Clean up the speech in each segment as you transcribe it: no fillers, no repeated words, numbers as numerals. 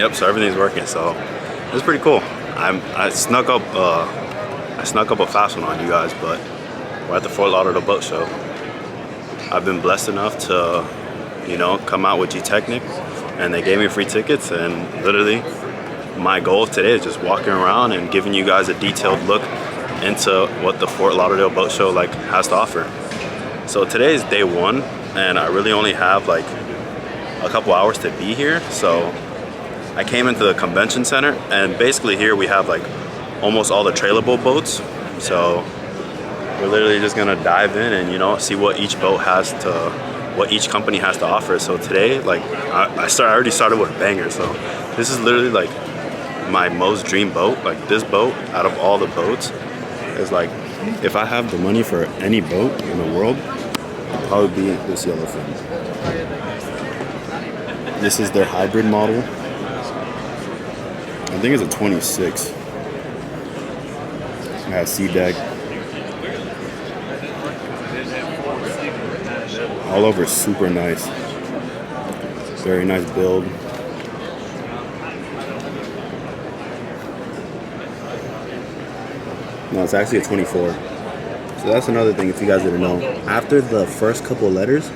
Yep, so everything's working, so it's pretty cool. I snuck up a fast one on you guys, but we're at the Fort Lauderdale Boat Show. I've been blessed enough to, you know, come out with G-Technic, and they gave me free tickets, and literally my goal today is just walking around and giving you guys a detailed look into what the Fort Lauderdale Boat Show like has to offer. So today is day one, and I really only have like a couple hours to be here. So I came into the convention center, and basically here we have like almost all the trailable boats. So we're literally just gonna dive in and, you know, see what each boat has to, what each company has to offer. So today, like I already started with a banger. So this is literally like my most dream boat. Like this boat out of all the boats is like, if I have the money for any boat in the world, it'll probably be this Yellowfin. This is their hybrid model. I think it's a 26. It has sea deck. All over super nice. Very nice build. No, it's actually a 24. So that's another thing, if you guys didn't know. After the first couple of letters,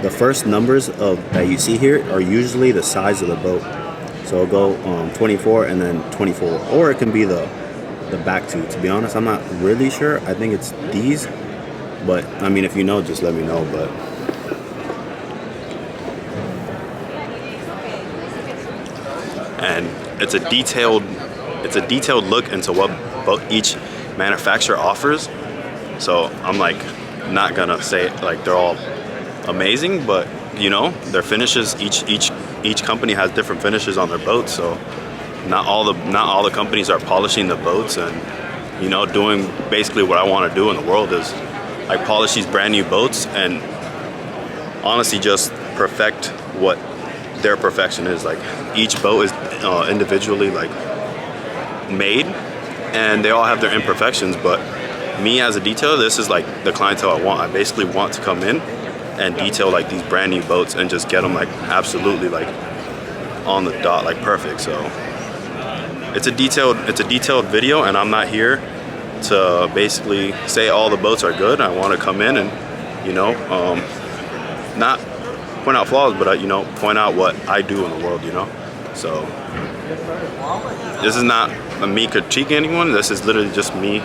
the first numbers that you see here are usually the size of the boat. So it'll go 24 and then 24. Or it can be the back two. To be honest, I'm not really sure. I think it's these. But, I mean, if you know, just let me know. But and it's a detailed look into what boat each manufacturer offers. So I'm like not gonna say like they're all amazing, but you know, their finishes, each company has different finishes on their boats. So not all the companies are polishing the boats and, you know, doing basically what I want to do in the world is like polish these brand new boats and honestly just perfect what their perfection is. Like each boat is individually like made, and they all have their imperfections, but me as a detailer, this is like the clientele I want. I basically want to come in and detail like these brand new boats and just get them like absolutely like on the dot, like perfect. So it's a detailed video, and I'm not here to basically say all the boats are good. I want to come in and, you know, not point out flaws, but you know, point out what I do in the world, you know. So this is not me critiquing anyone. This is literally just me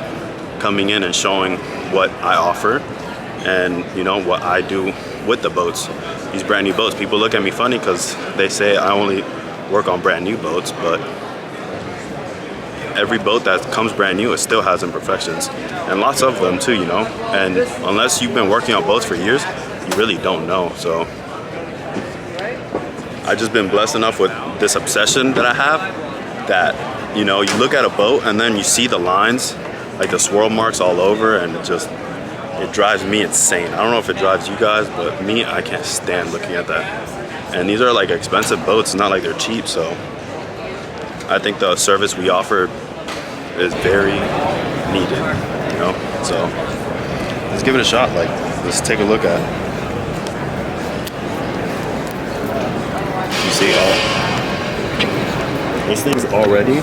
coming in and showing what I offer and, you know, what I do with the boats, these brand new boats. People look at me funny because they say I only work on brand new boats, but every boat that comes brand new, it still has imperfections, and lots of them too, you know. And unless you've been working on boats for years, you really don't know. So I've just been blessed enough with this obsession that I have that, you know, you look at a boat and then you see the lines, like the swirl marks all over, and it drives me insane. I don't know if it drives you guys, but me, I can't stand looking at that. And these are like expensive boats, it's not like they're cheap, so I think the service we offer is very needed, you know? So let's give it a shot. Like, let's take a look at it. You see, this thing's already,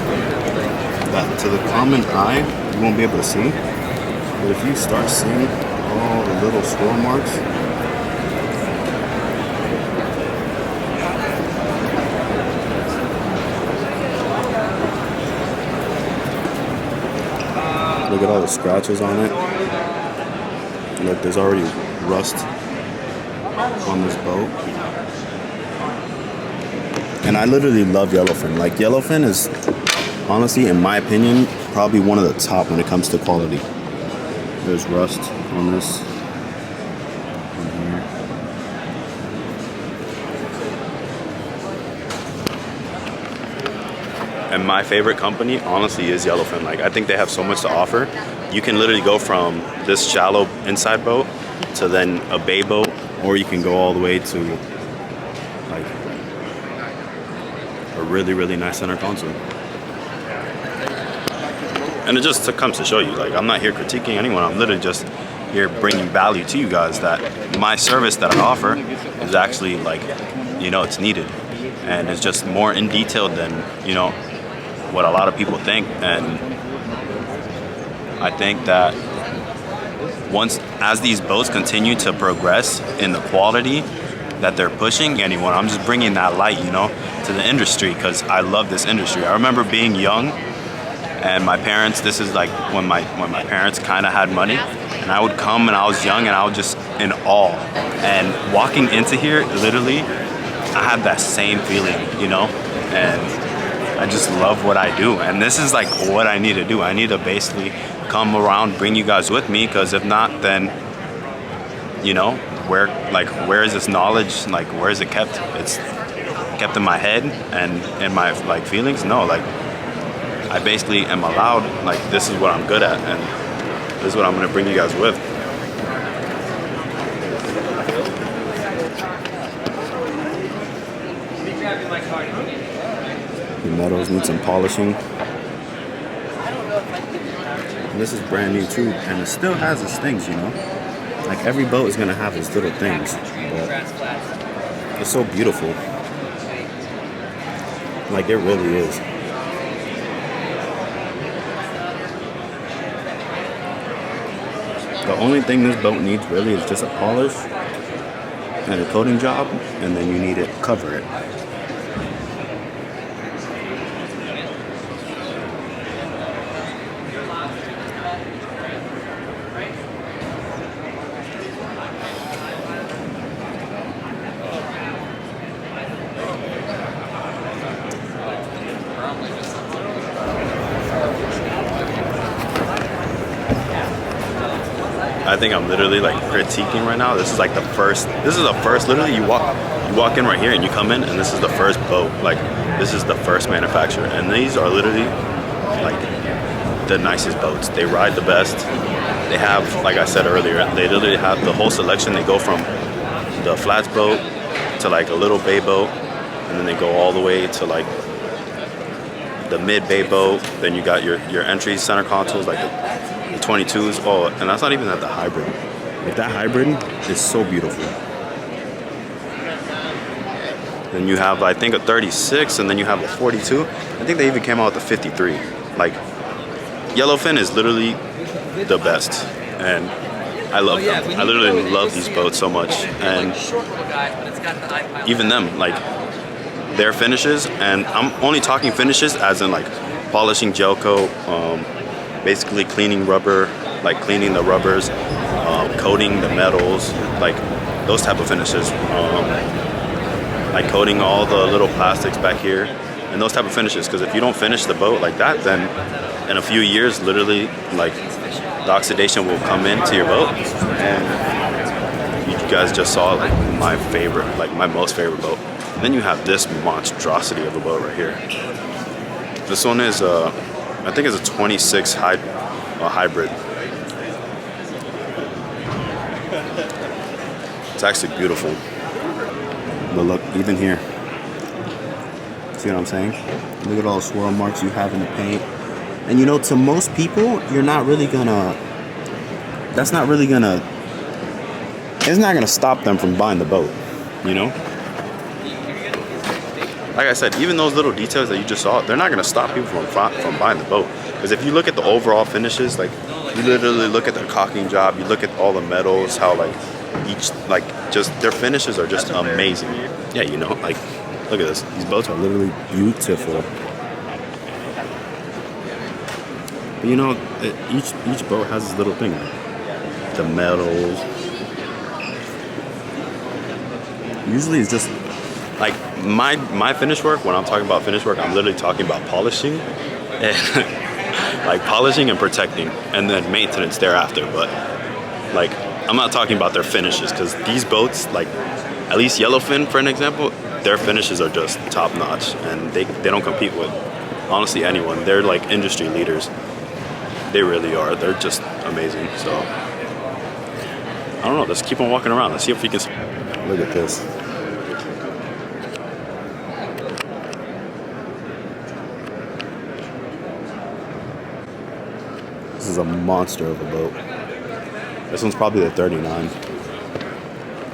that to the common eye, you won't be able to see. But if you start seeing all the little swirl marks, look at all the scratches on it. Look, there's already rust on this boat. And I literally love Yellowfin. Like, Yellowfin is, honestly, in my opinion, probably one of the top when it comes to quality. There's rust on this. And my favorite company, honestly, is Yellowfin. Like, I think they have so much to offer. You can literally go from this shallow inside boat to then a bay boat, or you can go all the way to like a really, really nice center console. And it just comes to show you, like, I'm not here critiquing anyone. I'm literally just here bringing value to you guys, that my service that I offer is actually, like, you know, it's needed. and it's just more in detail than, you know, what a lot of people think. And I think that as these boats continue to progress in the quality that they're pushing, anyone, I'm just bringing that light, you know, to the industry, because I love this industry. I remember being young, and my parents, this is like when my parents kind of had money, and I would come and I was young and I was just in awe. And walking into here, literally, I had that same feeling, you know, and I just love what I do. And this is like what I need to do. I need to basically come around, bring you guys with me, because if not, then, you know, where is this knowledge? Like, where is it kept? It's kept in my head and in my like feelings. No, like, I basically am allowed, like, this is what I'm good at, and this is what I'm gonna bring you guys with. The metals need some polishing. And this is brand new too, and it still has its things, you know? Like, every boat is gonna have its little things, but it's so beautiful. Like, it really is. The only thing this boat needs really is just a polish and a coating job, and then you need to cover it. I think I'm literally like critiquing right now. This is like the first, literally you walk in right here and you come in, and this is the first boat. Like, this is the first manufacturer, and these are literally like the nicest boats. They ride the best. They have, like I said earlier, they literally have the whole selection. They go from the flats boat to like a little bay boat, and then they go all the way to like the mid bay boat. Then you got your entry center consoles, like the 22s. Oh, and that's not even at the hybrid. Like, that hybrid is so beautiful. Then you have, I think, a 36, and then you have a 42. I think they even came out with a 53. Like, Yellowfin is literally the best, and I love them. I literally love these boats so much, and even them, like, their finishes, and I'm only talking finishes as in like polishing gel coat, basically cleaning rubber, like cleaning the rubbers, coating the metals, like those type of finishes, like coating all the little plastics back here, and those type of finishes. Because if you don't finish the boat like that, then in a few years, literally, like, the oxidation will come into your boat. And you guys just saw like my favorite, like my most favorite boat. And then you have this monstrosity of a boat right here. This one is I think it's a 26 hybrid. It's actually beautiful. But look, even here. See what I'm saying? Look at all the swirl marks you have in the paint. And you know, to most people, you're not really gonna, it's not gonna stop them from buying the boat, you know? Like I said, even those little details that you just saw, they're not gonna stop people from buying the boat. Because if you look at the overall finishes, like, you literally look at their caulking job, you look at all the metals, how like each, like, just their finishes are just amazing. Yeah, you know, like, look at this. These boats are literally beautiful. But you know, each boat has this little thing. The metals. Usually it's just like my finish work. When I'm talking about finish work, I'm literally talking about polishing and like polishing and protecting, and then maintenance thereafter. But like, I'm not talking about their finishes, because these boats, like at least Yellowfin, for an example, their finishes are just top notch, and they don't compete with honestly anyone. They're like industry leaders. They really are. They're just amazing. So I don't know. Let's keep on walking around. Let's see if we can. Look at this. This is a monster of a boat. This one's probably the 39.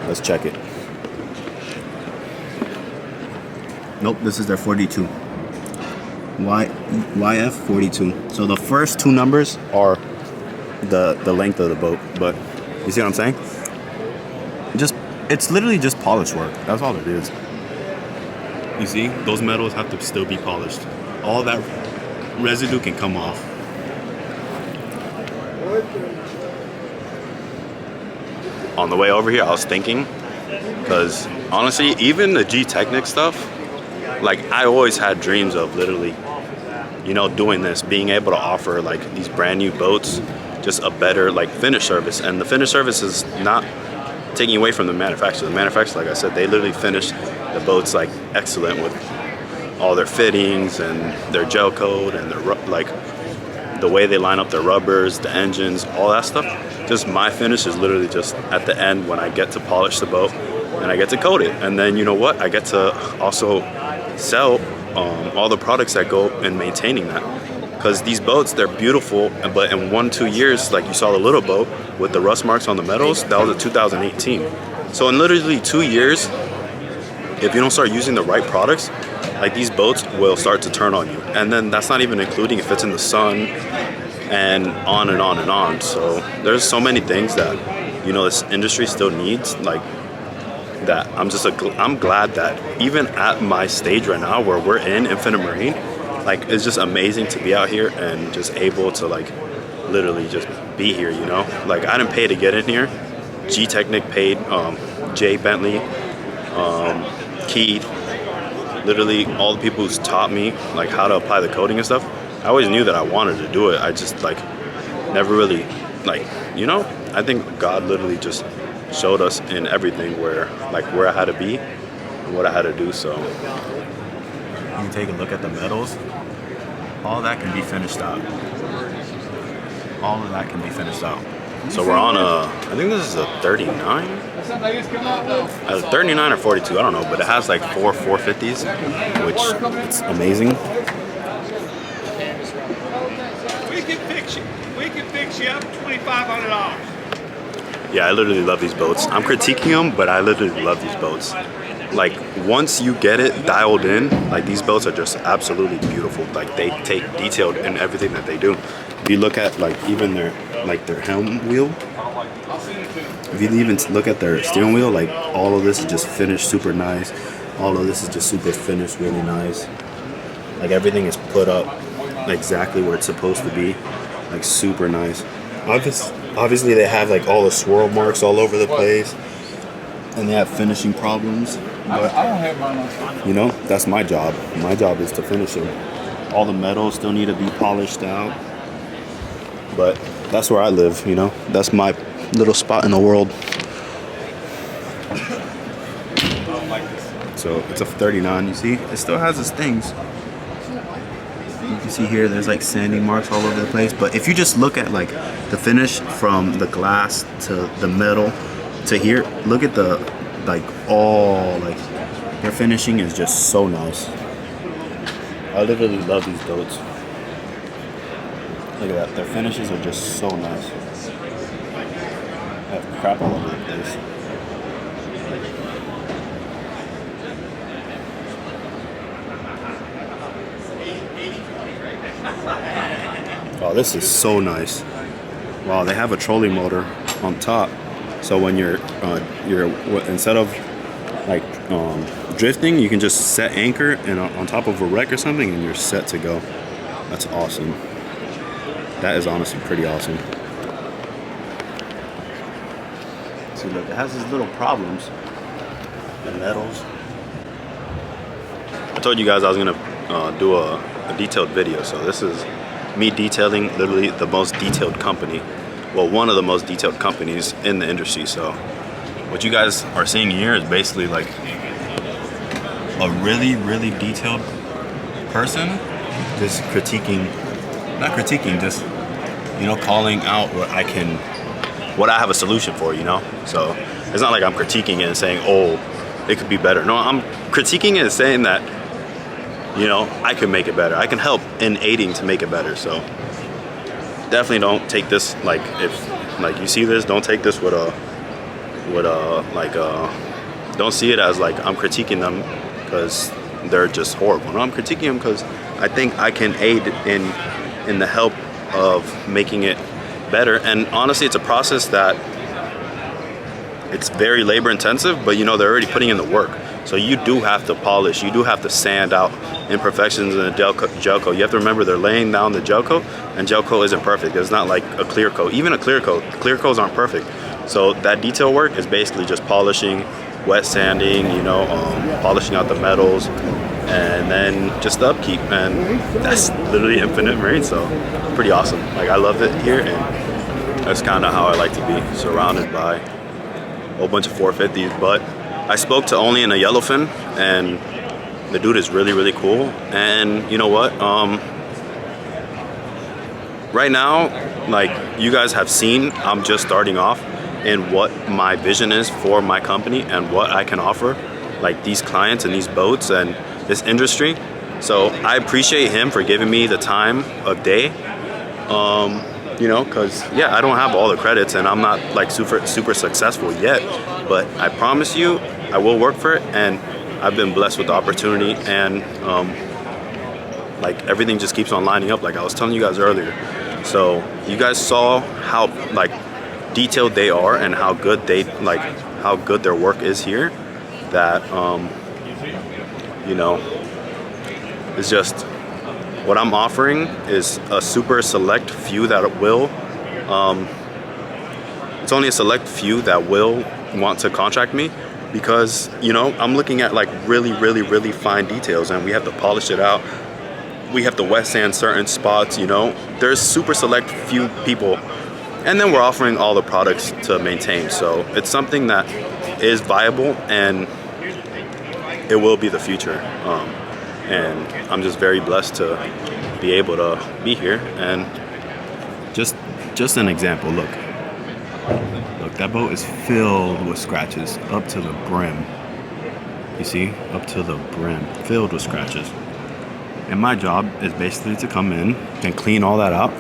Let's check it. Nope, this is their 42. YF 42. So the first two numbers are the length of the boat, but you see what I'm saying? It's literally just polish work. That's all it is. You see, those metals have to still be polished. All that residue can come off. On the way over here, I was thinking, because honestly, even the G-Technic stuff, like I always had dreams of literally, you know, doing this, being able to offer like these brand new boats, just a better like finish service. And the finish service is not taking away from the manufacturer. The manufacturer, like I said, they literally finish the boats like excellent with all their fittings and their gel coat and their like the way they line up their rubbers, the engines, all that stuff. Just my finish is literally just at the end when I get to polish the boat and I get to coat it. And then you know what? I get to also sell all the products that go in maintaining that. Because these boats, they're beautiful, but in 1-2 years, like you saw the little boat with the rust marks on the metals, that was in 2018. So in literally 2 years, if you don't start using the right products, like these boats will start to turn on you. And then that's not even including if it's in the sun and on and on and on. So there's so many things that, you know, this industry still needs, like that I'm glad that even at my stage right now where we're in Infinite Marine, like it's just amazing to be out here and just able to like literally just be here, you know? Like I didn't pay to get in here. G-Technic paid, Jay Bentley, Keith, literally all the people who's taught me like how to apply the coating and stuff. I always knew that I wanted to do it. I just like never really like, you know, I think God literally just showed us in everything where I had to be and what I had to do. So you can take a look at the metals. All that can be finished out. All of that can be finished out. So we're on I think this is a 39? 39 or 42, I don't know, but it has like 450s, which it's amazing. We can fix you up $2,500. Yeah, I literally love these boats. I'm critiquing them, but I literally love these boats. Like once you get it dialed in, like these boats are just absolutely beautiful. Like they take detailed in everything that they do. If you look at like even their helm wheel, if you even look at their steering wheel, like all of this is just finished super nice. All of this is just super finished, really nice. Like everything is put up exactly where it's supposed to be, like super nice. Obviously they have like all the swirl marks all over the place, and they have finishing problems. But, you know, that's my job. My job is to finish them. All the metals still need to be polished out. But that's where I live, you know. That's my little spot in the world. So it's a 39, you see? It still has its things. You can see here, there's like sanding marks all over the place. But if you just look at like the finish from the glass to the metal to here, look at the like all like their finishing is just so nice. I literally love these boats. Look at that, their finishes are just so nice. I have crap all over the place. Oh, this is so nice. Wow, they have a trolling motor on top. So when you're instead of like drifting, you can just set anchor and on top of a wreck or something, and you're set to go. That's awesome. That is honestly pretty awesome. See, look, it has these little problems. The metals. I told you guys I was gonna do a detailed video, so this is me detailing literally the most detailed company. Well, one of the most detailed companies in the industry. So what you guys are seeing here is basically like a really, really detailed person just critiquing, not critiquing, just, you know, calling out what I have a solution for, you know? So it's not like I'm critiquing it and saying, oh, it could be better. No, I'm critiquing it and saying that, you know, I can make it better. I can help in aiding to make it better. So definitely don't take this like, if like you see this, don't take this with don't see it as like I'm critiquing them, because they're just horrible. No, I'm critiquing them because I think I can aid in the help of making it better. And honestly, it's a process that it's very labor intensive, but you know, they're already putting in the work. So you do have to polish, you do have to sand out imperfections in the gel coat. You have to remember they're laying down the gel coat, and gel coat isn't perfect. It's not like a clear coat. Even a clear coats aren't perfect. So that detail work is basically just polishing, wet sanding, you know, polishing out the metals, and then just the upkeep. And that's literally infinite marine, so pretty awesome. Like, I love it here, and that's kind of how I like to be, surrounded by a whole bunch of 450s. But I spoke to only in a Yellowfin, and the dude is really, really cool. And you know what? Right now, like you guys have seen, I'm just starting off in what my vision is for my company and what I can offer, like these clients and these boats and this industry. So I appreciate him for giving me the time of day. You know, because yeah, I don't have all the credits and I'm not like super successful yet, but I promise you I will work for it, and I've been blessed with the opportunity, and like everything just keeps on lining up, like I was telling you guys earlier. So you guys saw how like detailed they are and how good how good their work is here, that you know, it's just what I'm offering is a super select few that will, it's only a select few that will want to contract me, because, you know, I'm looking at like really fine details, and we have to polish it out. We have to wet sand certain spots, you know. There's super select few people, and then we're offering all the products to maintain. So it's something that is viable, and it will be the future. And I'm just very blessed to be able to be here. And just an example, look, that boat is filled with scratches up to the brim. You see, up to the brim, filled with scratches. And my job is basically to come in and clean all that out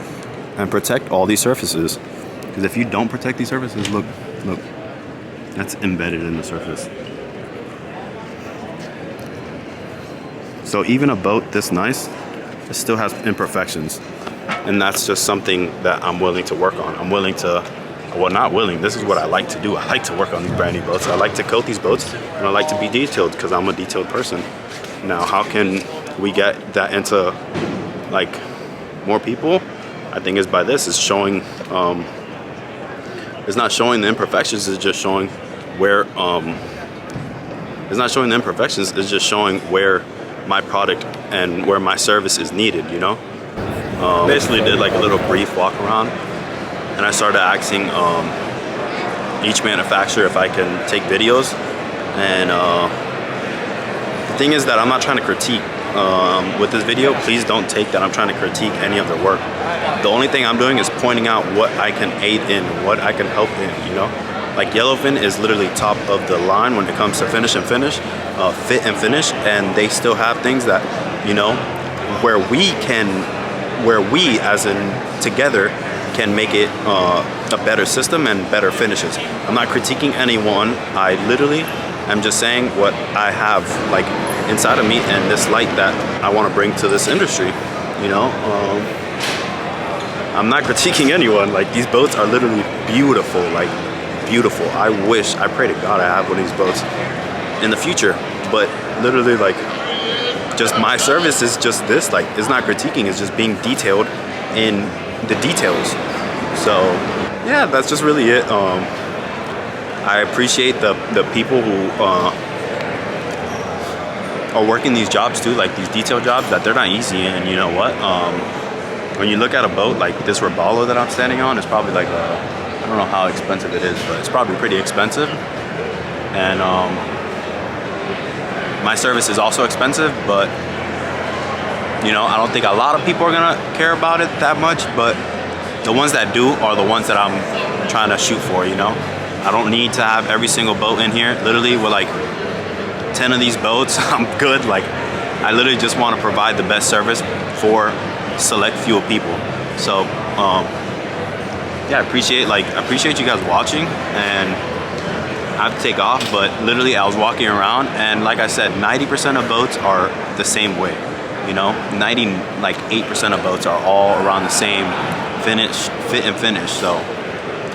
and protect all these surfaces. Because if you don't protect these surfaces, look, that's embedded in the surface. So even a boat this nice, it still has imperfections. And that's just something that I'm willing to work on. I'm willing to, well, not willing, this is what I like to do. I like to work on these brand new boats. I like to coat these boats, and I like to be detailed because I'm a detailed person. Now, how can we get that into like more people? I think is by this, is showing, it's not showing the imperfections, it's just showing where, it's not showing the imperfections, it's just showing where my product and where my service is needed, you know? Basically did like a little brief walk around, and I started asking each manufacturer if I can take videos. And the thing is that I'm not trying to critique with this video. Please don't take that I'm trying to critique any of their work. The only thing I'm doing is pointing out what I can aid in, what I can help in, you know? Like Yellowfin is literally top of the line when it comes to fit and finish, and they still have things that, you know, where we as in together can make it a better system and better finishes. I'm not critiquing anyone. I literally am just saying what I have like inside of me and this light that I want to bring to this industry, you know? I'm not critiquing anyone. Like, these boats are literally beautiful, like beautiful. I pray to God I have one of these boats in the future, but literally, like, just my service is just this, like, it's not critiquing, it's just being detailed in the details. So yeah, that's just really it. I appreciate the people who are working these jobs too, like these detail jobs, that they're not easy. And you know what, when you look at a boat like this Robalo that I'm standing on, it's probably like I don't know how expensive it is, but it's probably pretty expensive. And my service is also expensive, but you know, I don't think a lot of people are gonna care about it that much, but the ones that do are the ones that I'm trying to shoot for, you know? I don't need to have every single boat in here. Literally, with like 10 of these boats, I'm good. Like, I literally just want to provide the best service for select few people. So yeah, I appreciate you guys watching, and I have to take off, but literally I was walking around, and like I said, 90% of boats are the same way. You know, 8% of boats are all around the same fit and finish. So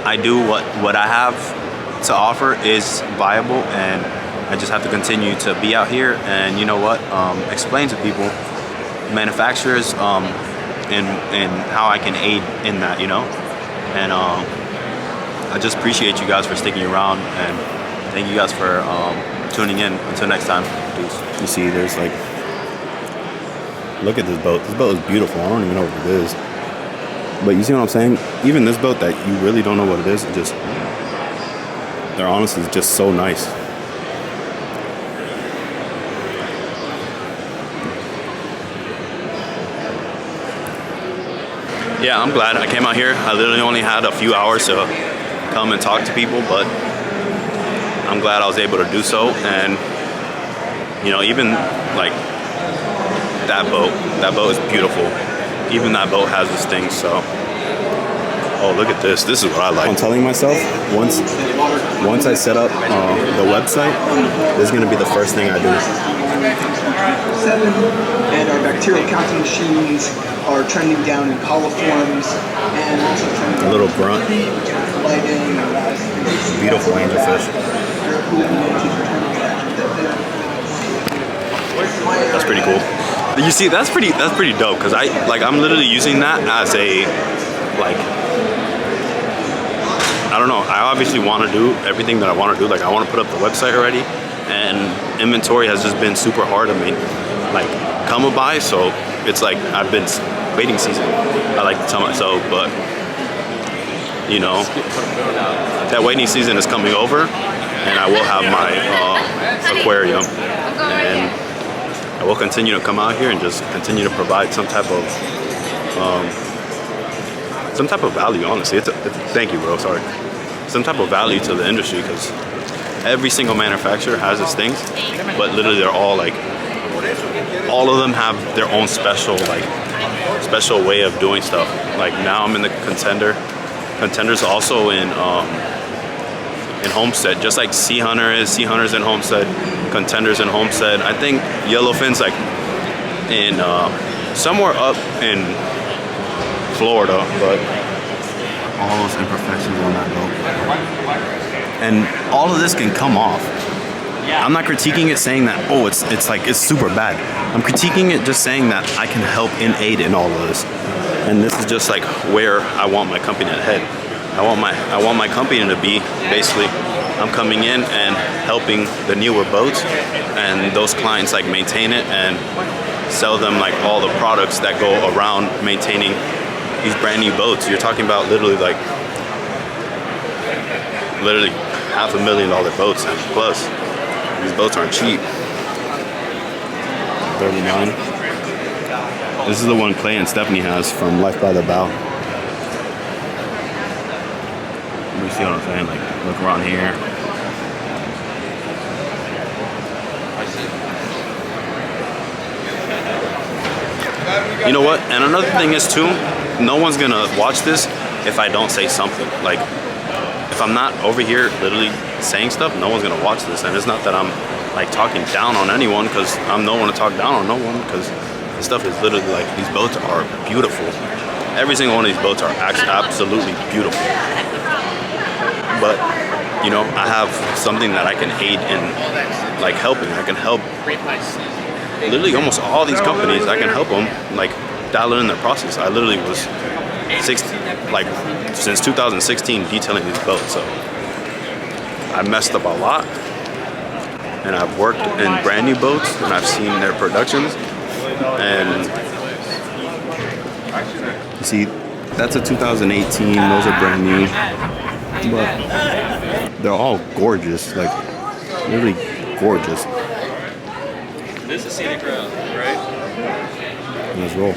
I do what I have to offer is viable, and I just have to continue to be out here and, you know what, explain to people, manufacturers, and how I can aid in that, you know. And I just appreciate you guys for sticking around, and thank you guys for tuning in. Until next time, peace. You see, there's like, look at this boat. This boat is beautiful. I don't even know what it is, but you see what I'm saying? Even this boat that you really don't know what it is, it just, they're honestly just so nice. Yeah, I'm glad I came out here. I literally only had a few hours to come and talk to people, but I'm glad I was able to do so. And, you know, even like that boat is beautiful. Even that boat has its things, so. Oh, look at this. This is what I like. I'm telling myself, once I set up the website, this is going to be the first thing I do. And our bacterial counting machines are trending down in coliforms and also trending a little grunt. Lighting. Beautiful angelfish. That's pretty cool. You see, that's pretty dope, because I'm literally using that as a, like, I don't know, I obviously want to do everything that I want to do. Like, I want to put up the website already, and inventory has just been super hard to come by. So it's like I've been waiting season, I like to tell myself, but you know, that waiting season is coming over, and I will have my aquarium, and I will continue to come out here and just continue to provide some type of value. Honestly, thank you, bro. Sorry, some type of value to the industry, because every single manufacturer has its things, but literally they're all like, all of them have their own special way of doing stuff. Like now I'm in the Contender. Contender's also in Homestead, just like Sea Hunter is. Sea Hunter's in Homestead. Contender's in Homestead. I think Yellowfin's like in somewhere up in Florida, but all those imperfections on that boat. And all of this can come off. I'm not critiquing it saying that, oh, it's super bad. I'm critiquing it just saying that I can help and aid in all of this. And this is just like where I want my company to head. I want my company to be basically, I'm coming in and helping the newer boats and those clients like maintain it and sell them like all the products that go around maintaining these brand new boats. You're talking about literally $500,000 boats plus. These boats aren't cheap. 39. This is the one Clay and Stephanie has from Life by the Bow. You see what I'm saying? Like, look around here. You know what? And another thing is too, no one's gonna watch this if I don't say something. Like, if I'm not over here literally saying stuff, no one's gonna watch this. And it's not that I'm like talking down on anyone, because I'm no one to talk down on no one, because this stuff is literally like, these boats are beautiful. Every single one of these boats are actually absolutely beautiful. But, you know, I have something that I can aid in, like helping. I can help literally almost all these companies. I can help them like dial in their process. I literally was since 2016 detailing these boats, so I messed up a lot, and I've worked in brand new boats, and I've seen their productions. And you see, that's a 2018. Those are brand new, but they're all gorgeous, like really gorgeous. This is scenic road, right? Let's roll.